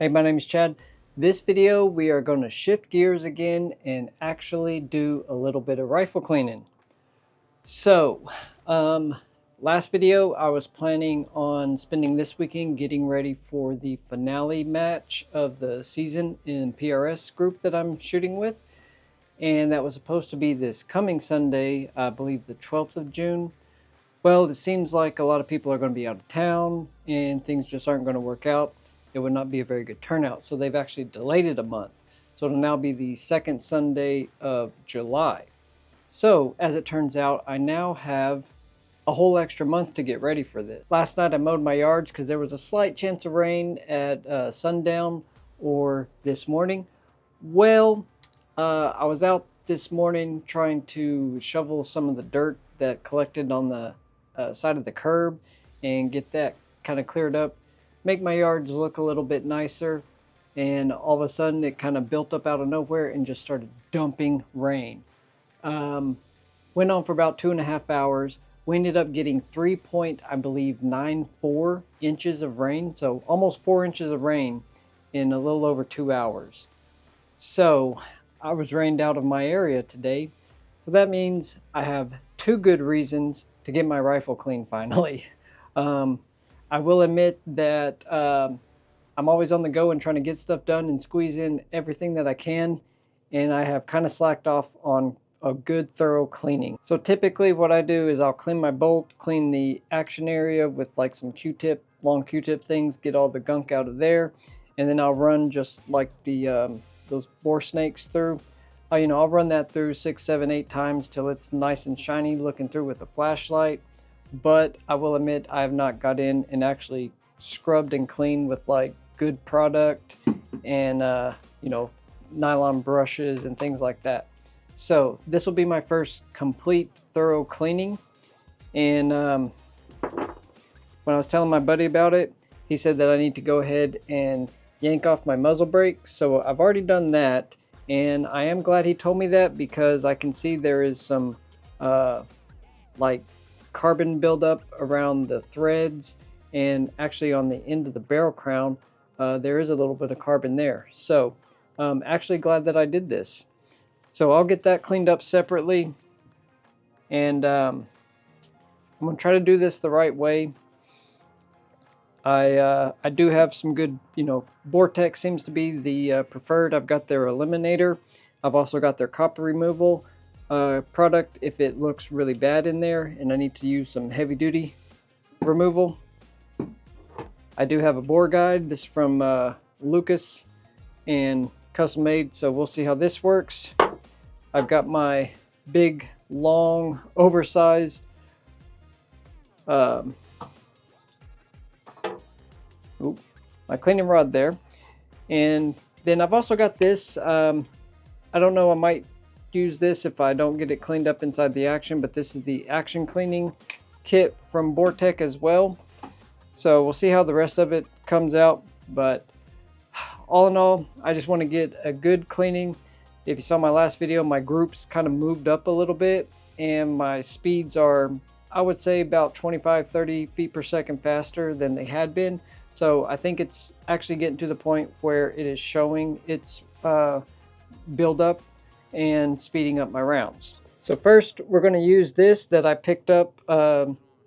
Hey, my name is Chad. This video we are going to shift gears again and actually do a little bit of rifle cleaning. So, last video I was planning on spending this weekend getting ready for the finale match of the season in PRS group that I'm shooting with. And that was supposed to be this coming Sunday, I believe the 12th of June. Well, it seems like a lot of people are going to be out of town and things just aren't going to work out. It would not be a very good turnout. So they've actually delayed it a month. So it'll now be the second Sunday of July. So as it turns out, I now have a whole extra month to get ready for this. Last night I mowed my yards because there was a slight chance of rain at sundown or this morning. Well, I was out this morning trying to shovel some of the dirt that collected on the side of the curb and get that kind of cleared up, make my yards look a little bit nicer. And all of a sudden it kind of built up out of nowhere and just started dumping rain. Went on for about 2.5 hours. We ended up getting 3.94 inches of rain, so almost 4 inches of rain in a little over 2 hours. So I was rained out of my area today. So that means I have two good reasons to get my rifle clean finally. I will admit that I'm always on the go and trying to get stuff done and squeeze in everything that I can. And I have kind of slacked off on a good thorough cleaning. So typically what I do is I'll clean my bolt, clean the action area with like some Q-tip, long Q-tip things, get all the gunk out of there. And then I'll run just like the those bore snakes through. I'll run that through 6, 7, 8 times till it's nice and shiny looking through with a flashlight. But I will admit I have not got in and actually scrubbed and cleaned with like good product and nylon brushes and things like that. So this will be my first complete thorough cleaning. And when I was telling my buddy about it, he said that I need to go ahead and yank off my muzzle brake. So I've already done that, and I am glad he told me that because I can see there is some like carbon buildup around the threads, and actually on the end of the barrel crown there is a little bit of carbon there. So I'm actually glad that I did this. So I'll get that cleaned up separately, and I'm gonna try to do this the right way. I do have some good, Vortex seems to be the preferred. I've got their eliminator. I've also got their copper removal product if it looks really bad in there and I need to use some heavy duty removal. I do have a bore guide. This is from Lucas and custom made, so we'll see how this works. I've got my big, long, oversized my cleaning rod there. And then I've also got this, I don't know, I might use this if I don't get it cleaned up inside the action, but this is the action cleaning kit from Vortex as well. So we'll see how the rest of it comes out, but all in all, I just want to get a good cleaning. If you saw my last video, my groups kind of moved up a little bit and my speeds are, I would say, about 25-30 feet per second faster than they had been. So I think it's actually getting to the point where it is showing its build up and speeding up my rounds. So first we're going to use this that I picked up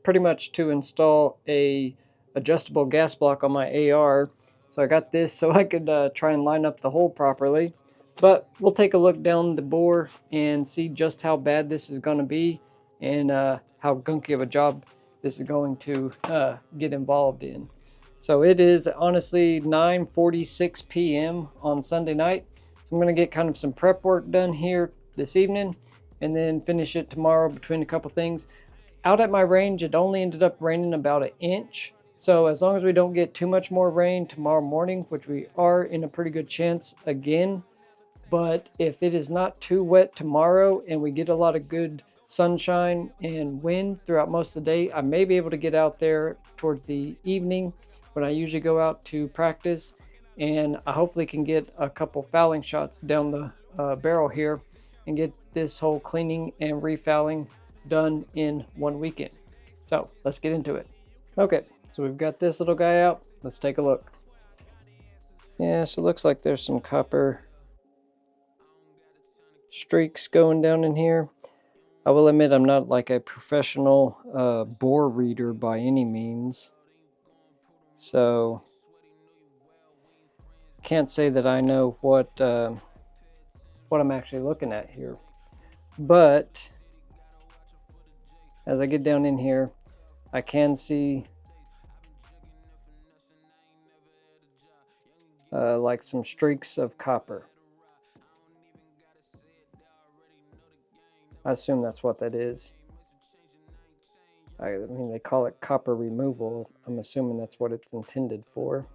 pretty much to install a adjustable gas block on my AR. So I got this so I could try and line up the hole properly. But we'll take a look down the bore and see just how bad this is going to be and how gunky of a job this is going to get involved in. So it is honestly 9:46 p.m. on Sunday night. So I'm going to get kind of some prep work done here this evening and then finish it tomorrow between a couple things. Out at my range, it only ended up raining about 1 inch. So as long as we don't get too much more rain tomorrow morning, which we are in a pretty good chance again, but if it is not too wet tomorrow and we get a lot of good sunshine and wind throughout most of the day, I may be able to get out there towards the evening when I usually go out to practice, and I hopefully can get a couple fouling shots down the barrel here and get this whole cleaning and refouling done in one weekend. So let's get into it. Okay, so we've got this little guy out. Let's take a look. Yeah, so it looks like there's some copper streaks going down in here. I will admit I'm not like a professional bore reader by any means, so can't say that I know what I'm actually looking at here. But as I get down in here, I can see like some streaks of copper. I assume that's what that is. I mean, they call it copper removal. I'm assuming that's what it's intended for.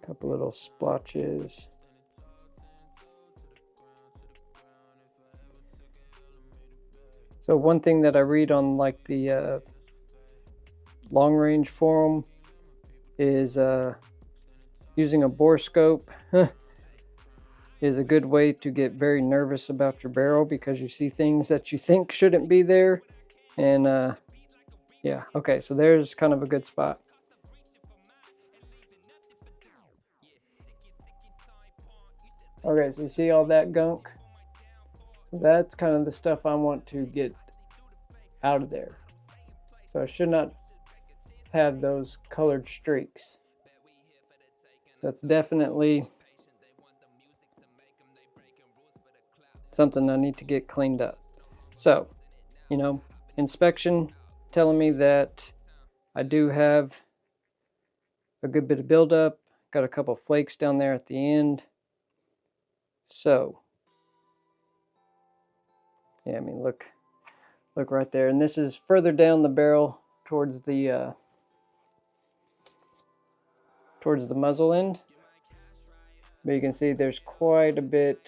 A couple little splotches. So one thing that I read on like the long range forum is using a bore scope is a good way to get very nervous about your barrel because you see things that you think shouldn't be there. And yeah, okay, so there's kind of a good spot. Okay, so you see all that gunk? That's kind of the stuff I want to get out of there. So I should not have those colored streaks. That's definitely something I need to get cleaned up. So, you know, inspection telling me that I do have a good bit of buildup. Got a couple flakes down there at the end. So, yeah, I mean, look right there. And this is further down the barrel towards the muzzle end. But you can see there's quite a bit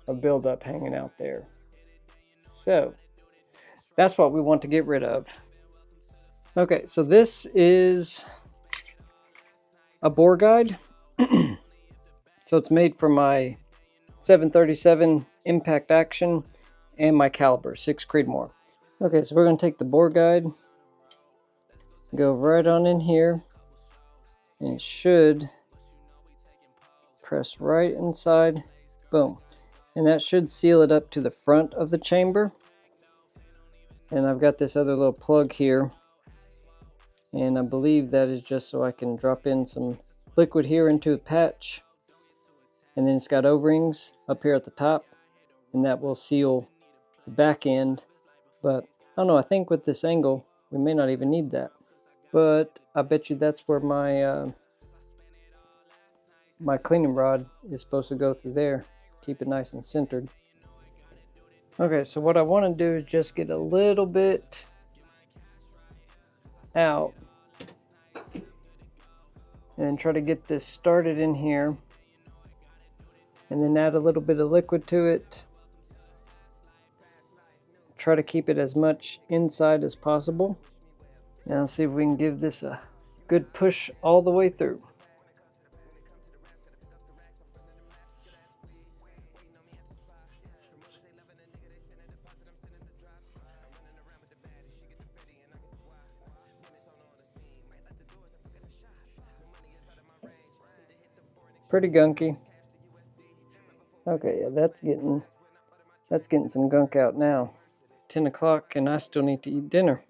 of buildup hanging out there. So that's what we want to get rid of. Okay, so this is a bore guide. So it's made for my 737 impact action and my caliber 6 Creedmoor. Okay, so we're going to take the bore guide, go right on in here, and it should press right inside. Boom. And that should seal it up to the front of the chamber. And I've got this other little plug here, and I believe that is just so I can drop in some liquid here into a patch. And then it's got O-rings up here at the top, and that will seal the back end. But I don't know, I think with this angle we may not even need that, but I bet you that's where my my cleaning rod is supposed to go through there. Keep it nice and centered. Okay, so what I want to do is just get a little bit out and try to get this started in here, and then add a little bit of liquid to it. Try to keep it as much inside as possible. Now see if we can give this a good push all the way through. Pretty gunky. Okay, yeah, that's getting some gunk out now. 10 o'clock and I still need to eat dinner.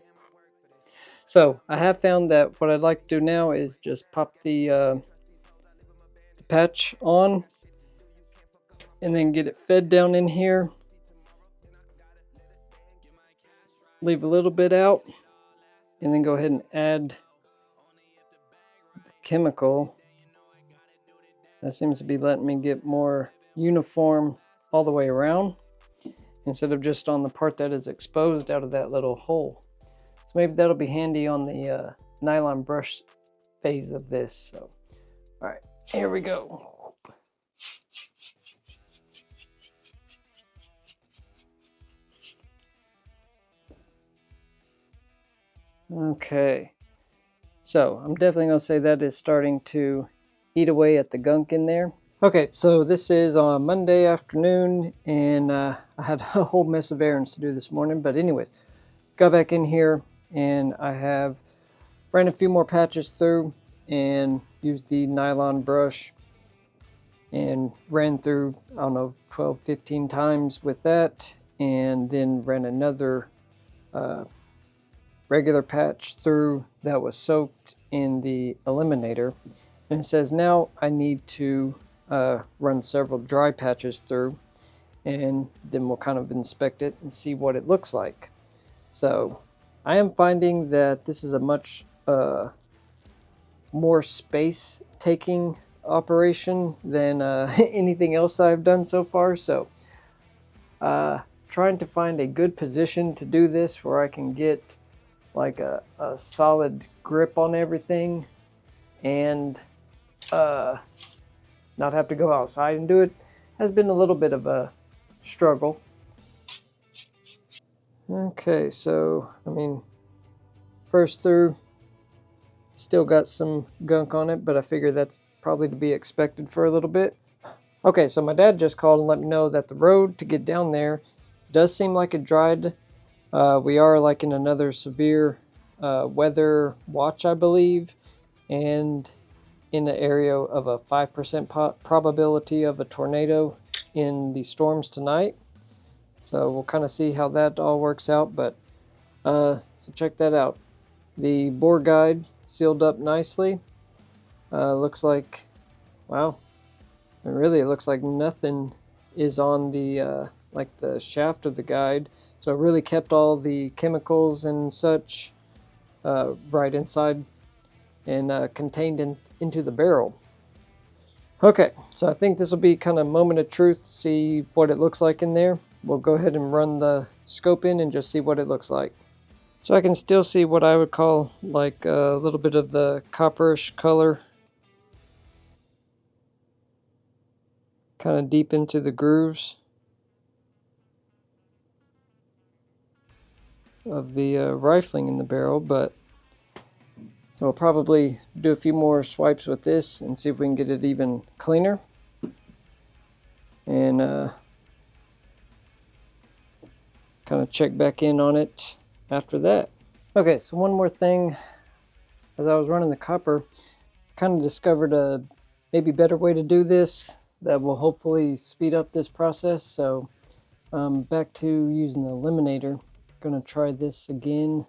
So I have found that what I'd like to do now is just pop the patch on and then get it fed down in here. Leave a little bit out and then go ahead and add the chemical. That seems to be letting me get more uniform all the way around instead of just on the part that is exposed out of that little hole. So maybe that'll be handy on the nylon brush phase of this. So, all right, here we go. Okay, so I'm definitely going to say that is starting to eat away at the gunk in there. Okay, so this is on Monday afternoon, and I had a whole mess of errands to do this morning. But anyways, got back in here, and I have ran a few more patches through and used the nylon brush and ran through, I don't know, 12, 15 times with that, and then ran another regular patch through that was soaked in the eliminator. And it says now I need to run several dry patches through, and then we'll kind of inspect it and see what it looks like. So I am finding that this is a much more space taking operation than anything else I've done so far. So trying to find a good position to do this where I can get like a solid grip on everything and not have to go outside and do it has been a little bit of a struggle. Okay, so I mean, first through, still got some gunk on it, but I figure that's probably to be expected for a little bit. Okay, so my dad just called and let me know that the road to get down there does seem like it dried. We are like in another severe weather watch, I believe, and in the area of a 5% probability of a tornado in the storms tonight. So we'll kind of see how that all works out, but so check that out. The bore guide sealed up nicely. Looks like, wow, really it looks like nothing is on the like the shaft of the guide. So it really kept all the chemicals and such right inside and contained into the barrel. Okay, so I think this will be kind of moment of truth, see what it looks like in there. We'll go ahead and run the scope in and just see what it looks like. So I can still see what I would call like a little bit of the copperish color, kind of deep into the grooves of the rifling in the barrel. But so we'll probably do a few more swipes with this and see if we can get it even cleaner, and kind of check back in on it after that. Okay, so one more thing. As I was running the copper, I kind of discovered a maybe better way to do this that will hopefully speed up this process. So back to using the eliminator. Gonna try this again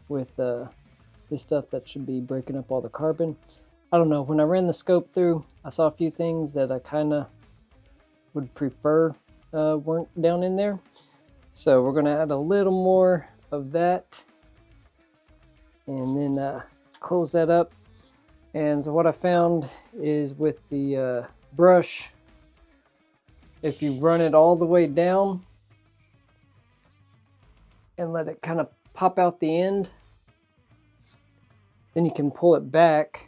with this stuff that should be breaking up all the carbon. I don't know, when I ran the scope through, I saw a few things that I kind of would prefer weren't down in there. So we're gonna add a little more of that and then close that up. And so what I found is with the brush, if you run it all the way down and let it kind of pop out the end, then you can pull it back.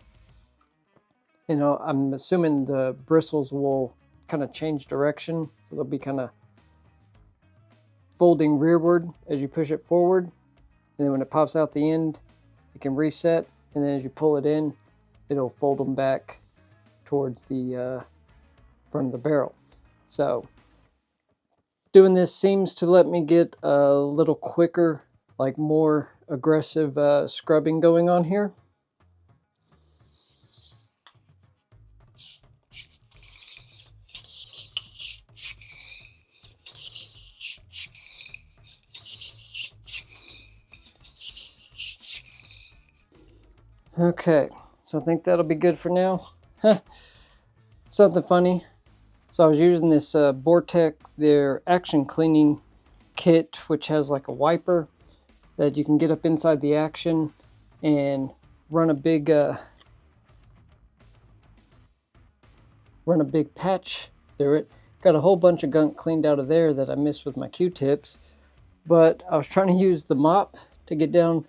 You know, I'm assuming the bristles will kind of change direction, so they'll be kind of folding rearward as you push it forward, and then when it pops out the end, you can reset, and then as you pull it in, it'll fold them back towards the front of the barrel. So doing this seems to let me get a little quicker, like more aggressive scrubbing going on here. Okay, so I think that'll be good for now. Something funny. So I was using this Vortec, their action cleaning kit, which has like a wiper that you can get up inside the action and run a big patch through it. Got a whole bunch of gunk cleaned out of there that I missed with my Q-tips, but I was trying to use the mop to get down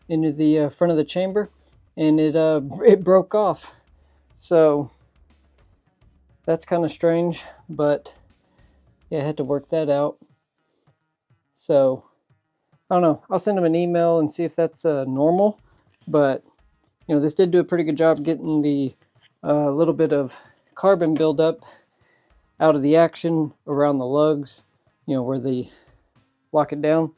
into the front of the chamber, and it broke off. So that's kind of strange, but yeah, I had to work that out. So I don't know, I'll send them an email and see if that's normal, but you know, this did do a pretty good job getting the little bit of carbon buildup out of the action around the lugs, you know, where they lock it down.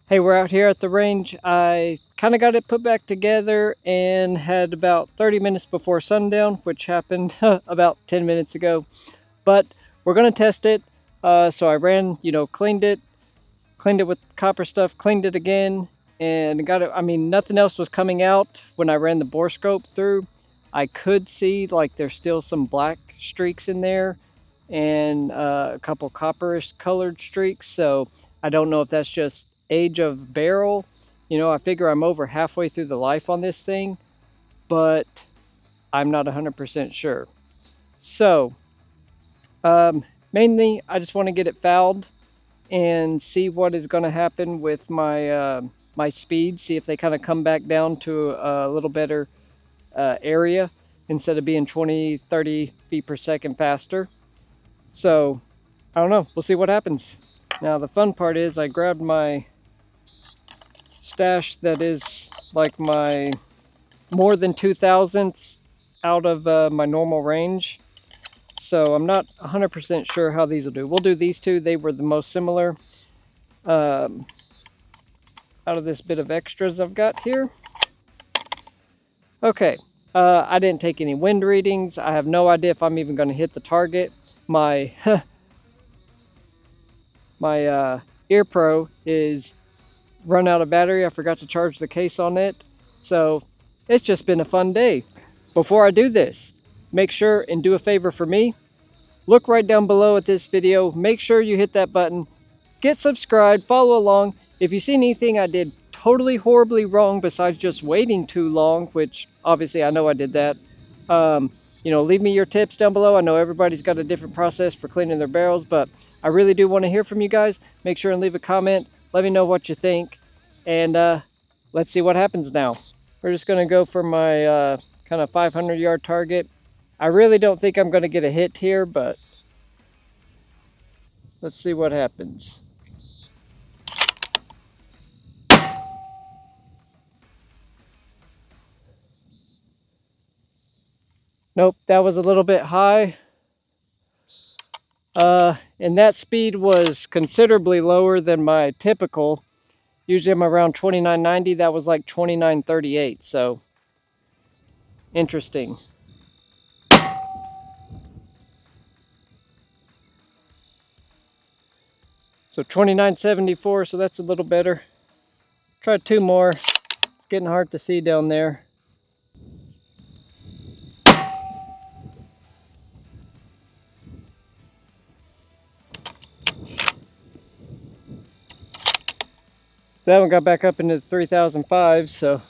Hey, we're out here at the range. I kind of got it put back together and had about 30 minutes before sundown, which happened about 10 minutes ago. But we're going to test it. So I ran, cleaned it with copper stuff, cleaned it again, and got it. I mean, nothing else was coming out when I ran the bore scope through. I could see like there's still some black streaks in there and a couple copperish colored streaks. So I don't know if that's just age of barrel. I figure I'm over halfway through the life on this thing, but I'm not 100% sure. So mainly I just want to get it fouled and see what is going to happen with my my speed, see if they kind of come back down to a little better area instead of being 20-30 feet per second faster. So I don't know, we'll see what happens. Now the fun part is I grabbed my stash that is like my more than 2,000ths out of my normal range. So I'm not 100% sure how these will do. We'll do these two. They were the most similar out of this bit of extras I've got here. Okay, I didn't take any wind readings. I have no idea if I'm even going to hit the target. My my Ear Pro is run out of battery. I forgot to charge the case on it. So it's just been a fun day. Before I do this, make sure and do a favor for me. Look right down below at this video. Make sure you hit that button. Get subscribed, follow along. If you see anything I did totally horribly wrong besides just waiting too long, which obviously I know I did that, leave me your tips down below. I know everybody's got a different process for cleaning their barrels, but I really do want to hear from you guys. Make sure and leave a comment. Let me know what you think. And let's see what happens now. We're just going to go for my kind of 500-yard target. I really don't think I'm going to get a hit here, but let's see what happens. Nope, that was a little bit high. And that speed was considerably lower than my typical. Usually I'm around 29.90. That was like 29.38. So interesting. So 29.74. So that's a little better. Try two more. It's getting hard to see down there. That one got back up into the 3,005. So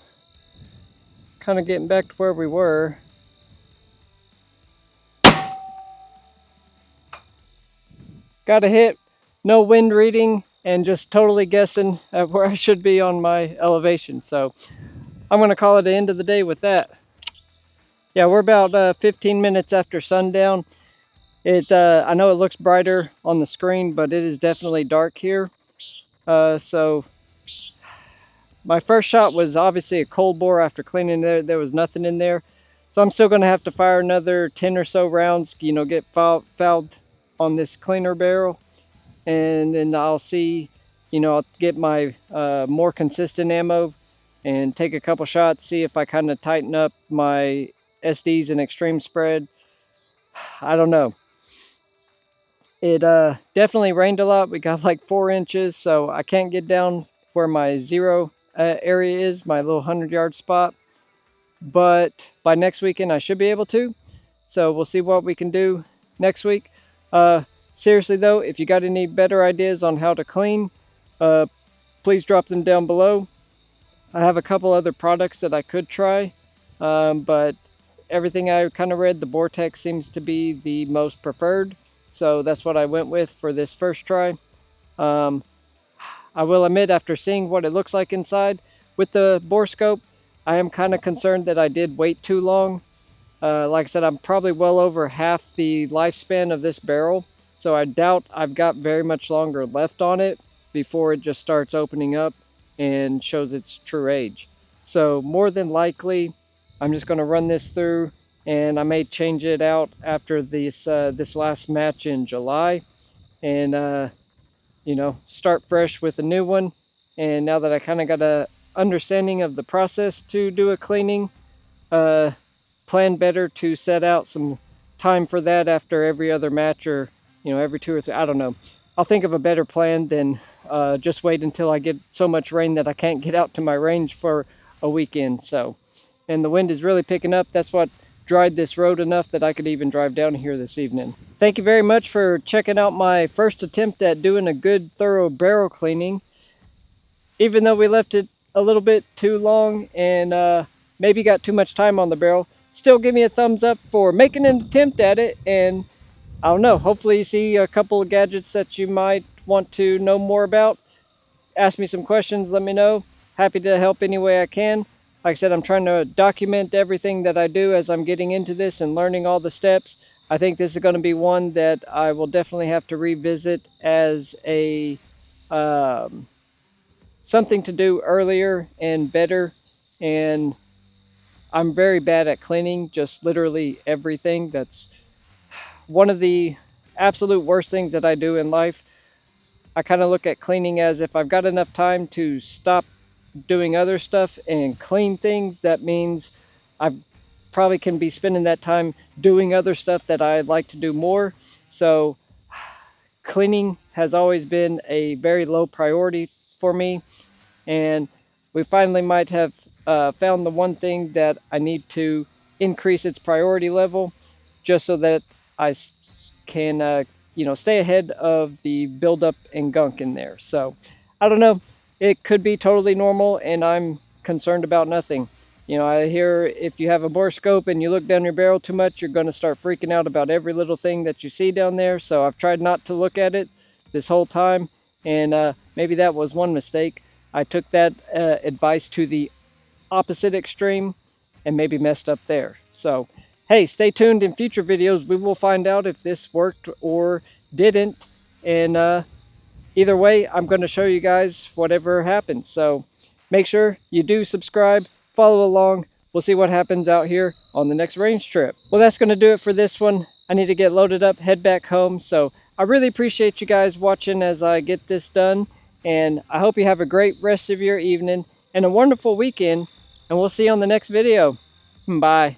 kind of getting back to where we were. Got a hit, no wind reading, and just totally guessing at where I should be on my elevation. So I'm going to call it the end of the day with that. Yeah, we're about 15 minutes after sundown. I know it looks brighter on the screen, but it is definitely dark here. So my first shot was obviously a cold bore after cleaning there. There was nothing in there. So I'm still going to have to fire another 10 or so rounds, get fouled on this cleaner barrel. And then I'll see, I'll get my more consistent ammo and take a couple shots, see if I kind of tighten up my SDs and extreme spread. I don't know. It definitely rained a lot. We got like 4 inches, so I can't get down where my zero area is, my little 100-yard spot. But by next weekend, I should be able to. So we'll see what we can do next week. Seriously though, if you got any better ideas on how to clean, please drop them down below. I have a couple other products that I could try, but everything I kind of read, the Vortex seems to be the most preferred. So that's what I went with for this first try. I will admit, after seeing what it looks like inside with the bore scope, I am kind of concerned that I did wait too long. Like I said, I'm probably well over half the lifespan of this barrel. So I doubt I've got very much longer left on it before it just starts opening up and shows its true age. So more than likely, I'm just going to run this through, and I may change it out after this last match in July, and start fresh with a new one And now that I kind of got a understanding of the process to do a cleaning, plan better to set out some time for that after every other match, or every 2 or 3. I don't know. I'll think of a better plan than just wait until I get so much rain that I can't get out to my range for a weekend. So, and the wind is really picking up. That's what dried this road enough that I could even drive down here this evening. Thank you very much for checking out my first attempt at doing a good thorough barrel cleaning. Even though we left it a little bit too long and maybe got too much time on the barrel, still give me a thumbs up for making an attempt at it. And I don't know, hopefully you see a couple of gadgets that you might want to know more about. Ask me some questions, let me know. Happy to help any way I can. Like I said, I'm trying to document everything that I do as I'm getting into this and learning all the steps. I think this is going to be one that I will definitely have to revisit as a something to do earlier and better. And I'm very bad at cleaning, just literally everything. That's one of the absolute worst things that I do in life. I kind of look at cleaning as if I've got enough time to stop doing other stuff and clean things, that means I probably can be spending that time doing other stuff that I'd like to do more. So cleaning has always been a very low priority for me, and we finally might have found the one thing that I need to increase its priority level, just so that I can stay ahead of the buildup and gunk in there. So I don't know, it could be totally normal and I'm concerned about nothing. I hear if you have a bore scope and you look down your barrel too much, you're going to start freaking out about every little thing that you see down there. So I've tried not to look at it this whole time, and maybe that was one mistake. I took that advice to the opposite extreme and maybe messed up there. So hey, stay tuned in future videos. We will find out if this worked or didn't. And either way, I'm going to show you guys whatever happens. So make sure you do subscribe, follow along. We'll see what happens out here on the next range trip. Well, that's going to do it for this one. I need to get loaded up, head back home. So I really appreciate you guys watching as I get this done. And I hope you have a great rest of your evening and a wonderful weekend. And we'll see you on the next video. Bye.